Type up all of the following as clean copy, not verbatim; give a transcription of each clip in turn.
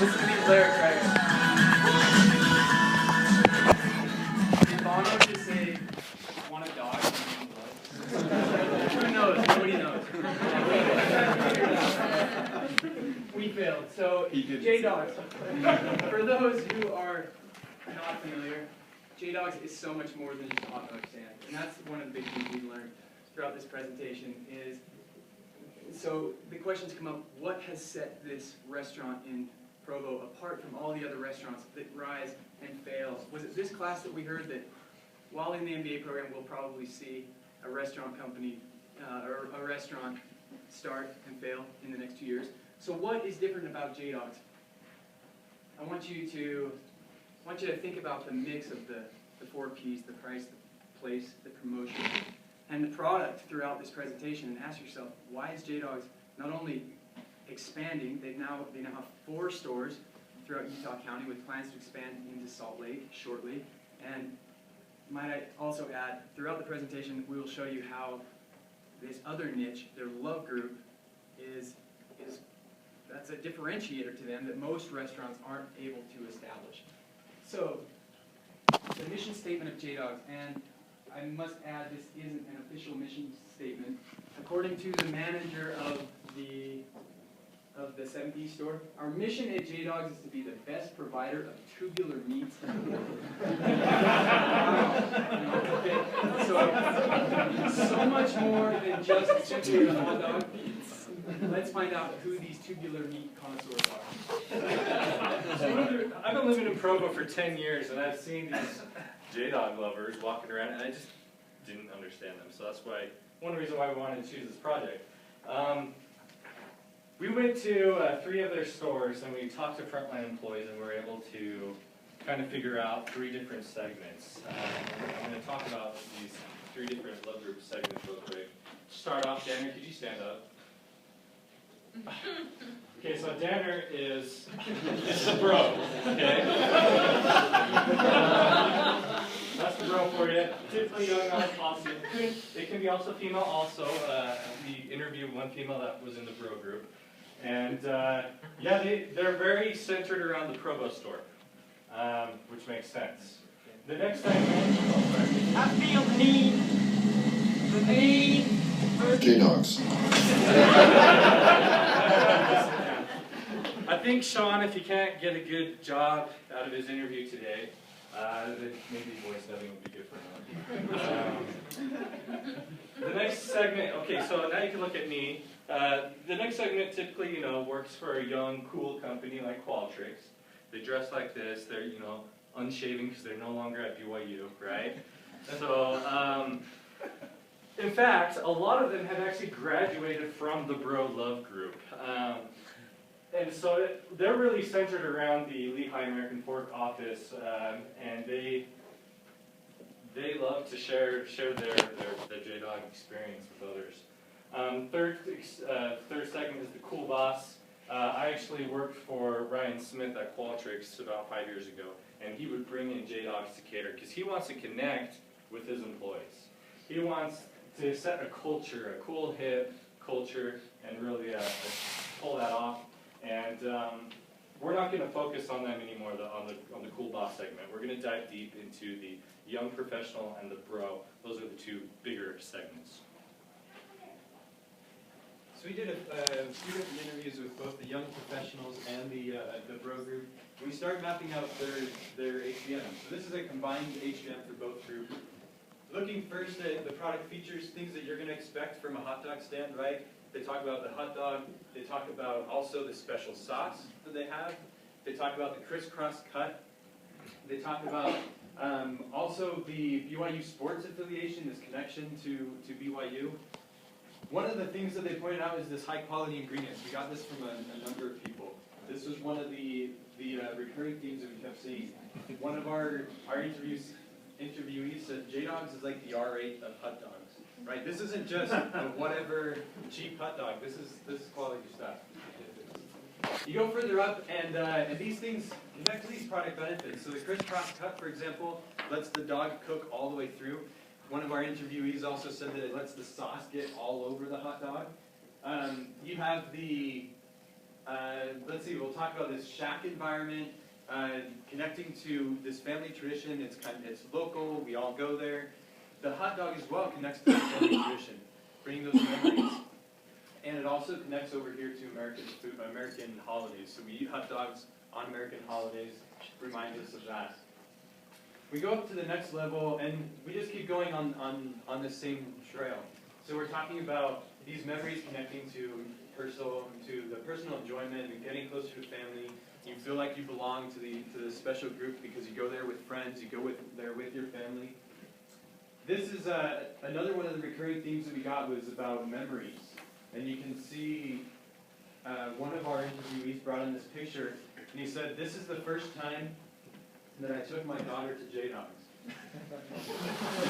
Listen to these lyrics right here. Did Bono just say, want a dog? Who knows? Nobody knows. We failed. So, J-Dogs. For those who are not familiar, J-Dogs is so much more than just a hot dog stand. And that's one of the big things we've learned throughout this presentation is, so the questions come up, what has set this restaurant in Provo apart from all the other restaurants that rise and fail? Was it this class that we heard that while in the MBA program we'll probably see a restaurant company or a restaurant start and fail in the next 2 years? So what is different about J-Dogs? I want you to think about the mix of the 4 Ps, the price, the place, the promotion, and the product throughout this presentation, and ask yourself, why is J-Dogs not only expanding, they now have 4 stores throughout Utah County with plans to expand into Salt Lake shortly, and might I also add, throughout the presentation we will show you how this other niche, their love group, that's a differentiator to them that most restaurants aren't able to establish. So, the mission statement of J-Dogs, and I must add this isn't an official mission statement. According to the manager of the 7B store, our mission at J-Dogs is to be the best provider of tubular meats in the world. Okay. So much more than just simply a hot dog. Let's find out who these tubular meat connoisseurs are. I've been living in Provo for 10 years, and I've seen these J-Dog lovers walking around, and I just didn't understand them. So that's why one reason why we wanted to choose this project. We went to 3 of their stores, and we talked to frontline employees, and we were able to kind of figure out 3 different segments. I'm going to talk about these 3 different love group segments real quick. To start off, Danner, could you stand up? Okay, so Danner is the bro, okay? That's the bro for you. Typically young, awesome. It can be also female also. We interviewed one female that was in the bro group. And yeah, they're very centered around the Provo store, which makes sense. The next segment, I feel the need for J-Dogs. I think Sean, if he can't get a good job out of his interview today, then maybe voice dubbing would be good for him. The next segment, okay, so now you can look at me. The next segment typically, works for a young, cool company like Qualtrics. They dress like this. They're, unshaven because they're no longer at BYU, right? So, in fact, a lot of them have actually graduated from the Bro Love group. And so they're really centered around the Lehigh American Fork office, and they love to share their J-Dog experience with others. Third segment is the Cool Boss. I actually worked for Ryan Smith at Qualtrics about 5 years ago, and he would bring in J-Dogs to cater because he wants to connect with his employees. He wants to set a culture, a cool, hip culture, and really pull that off. And we're not going to focus on them anymore on the Cool Boss segment. We're going to dive deep into the young professional and the bro. Those are the 2 bigger segments. So we did a few different interviews with both the young professionals and the bro group. We started mapping out their HBM. So this is a combined HBM for both groups. Looking first at the product features, things that you're going to expect from a hot dog stand, right? They talk about the hot dog. They talk about also the special sauce that they have. They talk about the crisscross cut. They talk about also the BYU sports affiliation, this connection to BYU. One of the things that they pointed out is this high quality ingredients. We got this from a number of people. This was one of the recurring themes that we kept seeing. One of our interviewees said J-Dogs is like the R8 of hot dogs. Right? This isn't just a whatever cheap hot dog. This is quality stuff. You go further up, and these things connect to these product benefits. So the crisscross cut, for example, lets the dog cook all the way through. One of our interviewees also said that it lets the sauce get all over the hot dog. You have the Let's see, we'll talk about this shack environment, connecting to this family tradition. It's local, we all go there. The hot dog as well connects to the family tradition, bringing those memories. And it also connects over here to American food, American holidays. So we eat hot dogs on American holidays, remind us of that. We go up to the next level, and we just keep going on the same trail. So we're talking about these memories connecting to the personal enjoyment and getting closer to family. You feel like you belong to the special group because you go there with friends, you go there with your family. This is another one of the recurring themes that we got was about memories. And you can see one of our interviewees brought in this picture, and he said, "This is the first time that I took my daughter to J-Dogs." And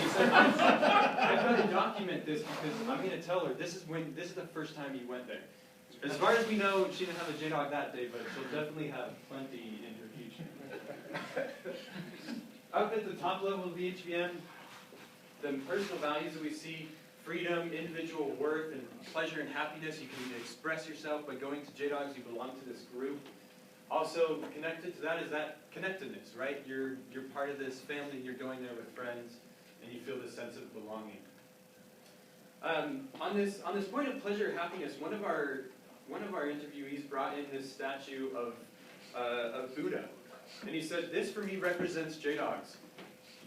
he said, "I've got to document this because I'm going to tell her this is the first time you went there." As far as we know, she didn't have a J-Dog that day, but she'll definitely have plenty in her future. Up at the top level of the HBM, the personal values that we see: freedom, individual worth, and pleasure and happiness. You can express yourself by going to J-Dogs. You belong to this group. Also connected to that is that connectedness, right? You're part of this family. You're going there with friends, and you feel this sense of belonging. On this point of pleasure and happiness, one of our interviewees brought in this statue of Buddha, and he said, "This for me represents J-Dogs.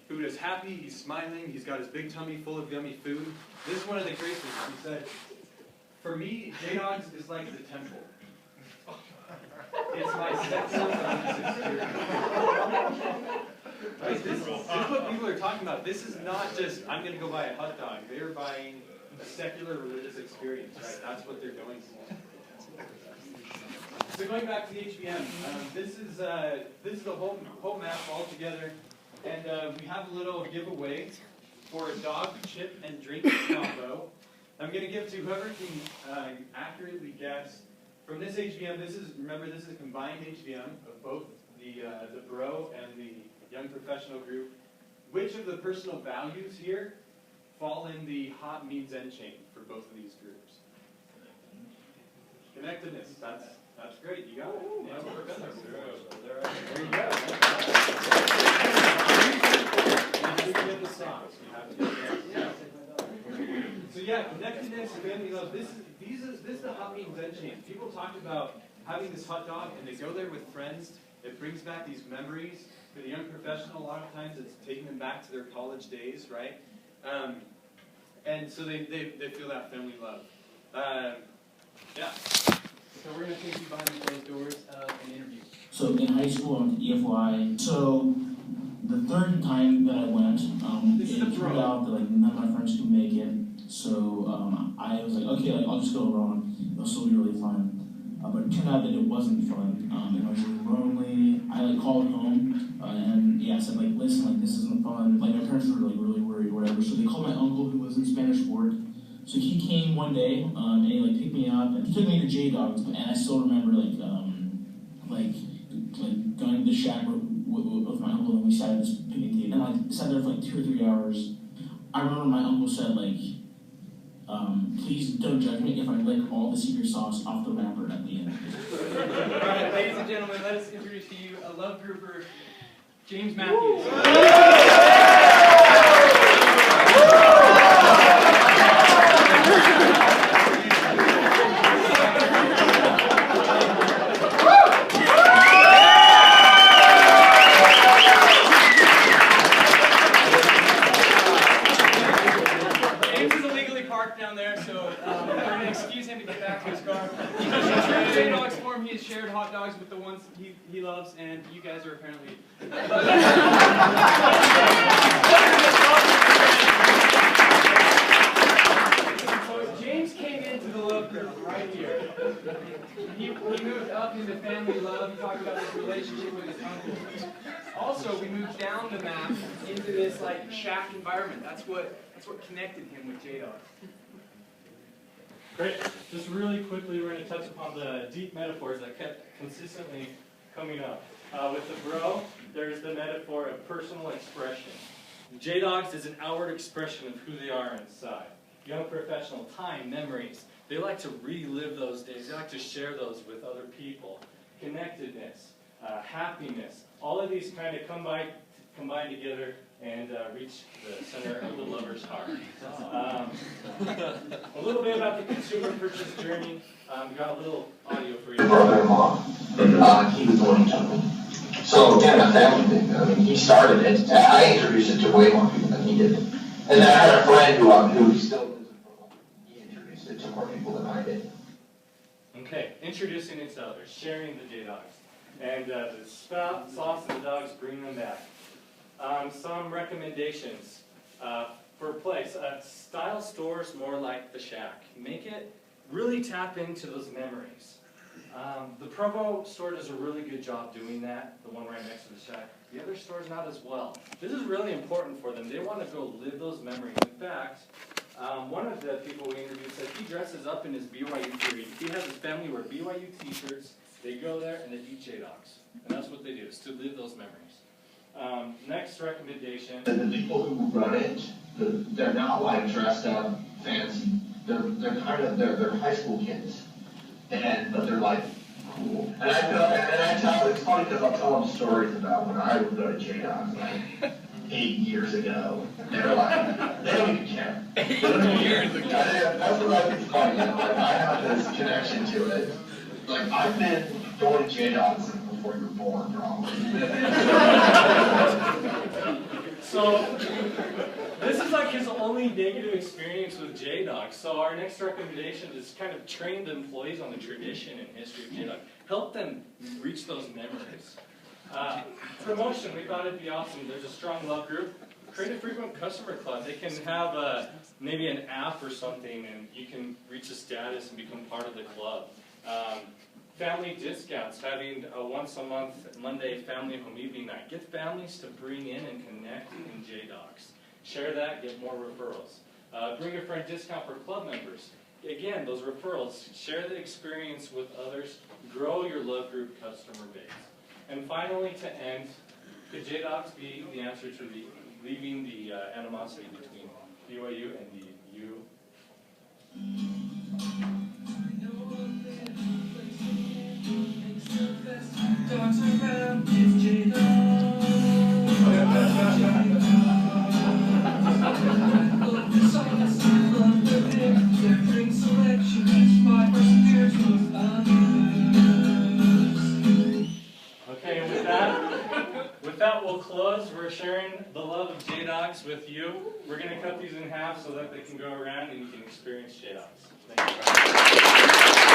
Buddha's happy, he's smiling, he's got his big tummy full of yummy food." This is one of the great things. He said, "For me, J-Dogs is like the temple. It's my sense of experience." Right? This is what people are talking about. This is not just, I'm going to go buy a hot dog. They're buying a secular religious experience, right? That's what they're going for. So going back to the HBM, this is the whole map all together. And we have a little giveaway for a dog, chip, and drink combo. I'm going to give to whoever can accurately guess from this HBM. Remember, this is a combined HBM of both the bro and the young professional group. Which of the personal values here fall in the hot means end chain for both of these groups? Connectedness. That's great. You got it. Yeah, there you go. So yeah, connectedness, family love. This is the hot means end chain. People talk about having this hot dog and they go there with friends. It brings back these memories. For the young professional, a lot of times it's taking them back to their college days, right? And so they feel that family love. Yeah. So we're going to take you behind the closed doors of an interview. So in high school, I went to EFY. So the third time that I went, it turned out that like none of my friends could make it. So I was like, okay, I'll just go alone. It'll still be really fun. But it turned out that it wasn't fun. I was really lonely. I called home and I said listen, this isn't fun. My parents were really worried or whatever. So they called my uncle who was in Spanish Fort. So he came one day and he picked me up and he took me to J-Dogs. And I still remember going to the shack with my uncle and we sat at this picnic table. And I sat there for 2 or 3 hours. I remember my uncle said please don't judge me if I lick all the secret sauce off the wrapper at the end. All right, ladies and gentlemen, let us introduce to you a love grouper, James Matthews. Shared hot dogs with the ones he loves, and you guys are apparently. So James came into the love group right here. He moved up into family love. He talked about his relationship with his uncle. Also, we moved down the map into this shack environment. That's what connected him with J-Dogs. Great. Just really quickly, we're going to touch upon the deep metaphors that kept consistently coming up. With the bro, there's the metaphor of personal expression. J-Dogs is an outward expression of who they are inside. Young professional, time, memories, They like to relive those days. They like to share those with other people. Connectedness, happiness, all of these kind of combine together and reach the center of the lover's heart. A little bit about the consumer purchase journey. We got a little audio for you. Brother-in-law, he was the one who took me. So again, a family thing. I mean, he started it. And I introduced it to way more people than he did. And then I had a friend who still lives in Brooklyn. He introduced it to more people than I did. Okay, introducing it to others, sharing the J-Dogs. And the sauce and the dogs, bring them back. Some recommendations for a place. Style stores more like the Shack. Make it, really tap into those memories. The Provo store does a really good job doing that, the one right next to the Shack. The other stores not as well. This is really important for them. They want to go live those memories. In fact, one of the people we interviewed said he dresses up in his BYU theory. He has his family wear BYU t-shirts. They go there and they eat J-Dogs. And that's what they do, is to live those memories. Next recommendation. And the people who run it, they're not like dressed up, fancy. They're kind of, they're high school kids. But they're like cool. And I tell, it's funny because I'll tell them stories about when I would go to J-Dogs like 8 years ago. They're like, they don't even care. 8 years ago. That's what I think is funny. Like, I have this connection to it. Like, I've been going to J-Dogs before you were born, probably. So, this is like his only negative experience with J-Dogs. So our next recommendation is kind of train the employees on the tradition and history of J-Dog. Help them reach those memories. Promotion, we thought it'd be awesome. There's a strong love group. Create a frequent customer club. They can have maybe an app or something, and you can reach a status and become part of the club. Family discounts, having a once-a-month Monday family home evening night. Get families to bring in and connect in J-Dogs. Share that, get more referrals. Bring a friend discount for club members. Again, those referrals, share the experience with others, grow your love group customer base. And finally, to end, could J-Dogs be the answer to leaving the animosity between BYU and the U? Okay, and with that we'll close. We're sharing the love of J-Dogs with you. We're going to cut these in half so that they can go around and you can experience J-Dogs. Thank you.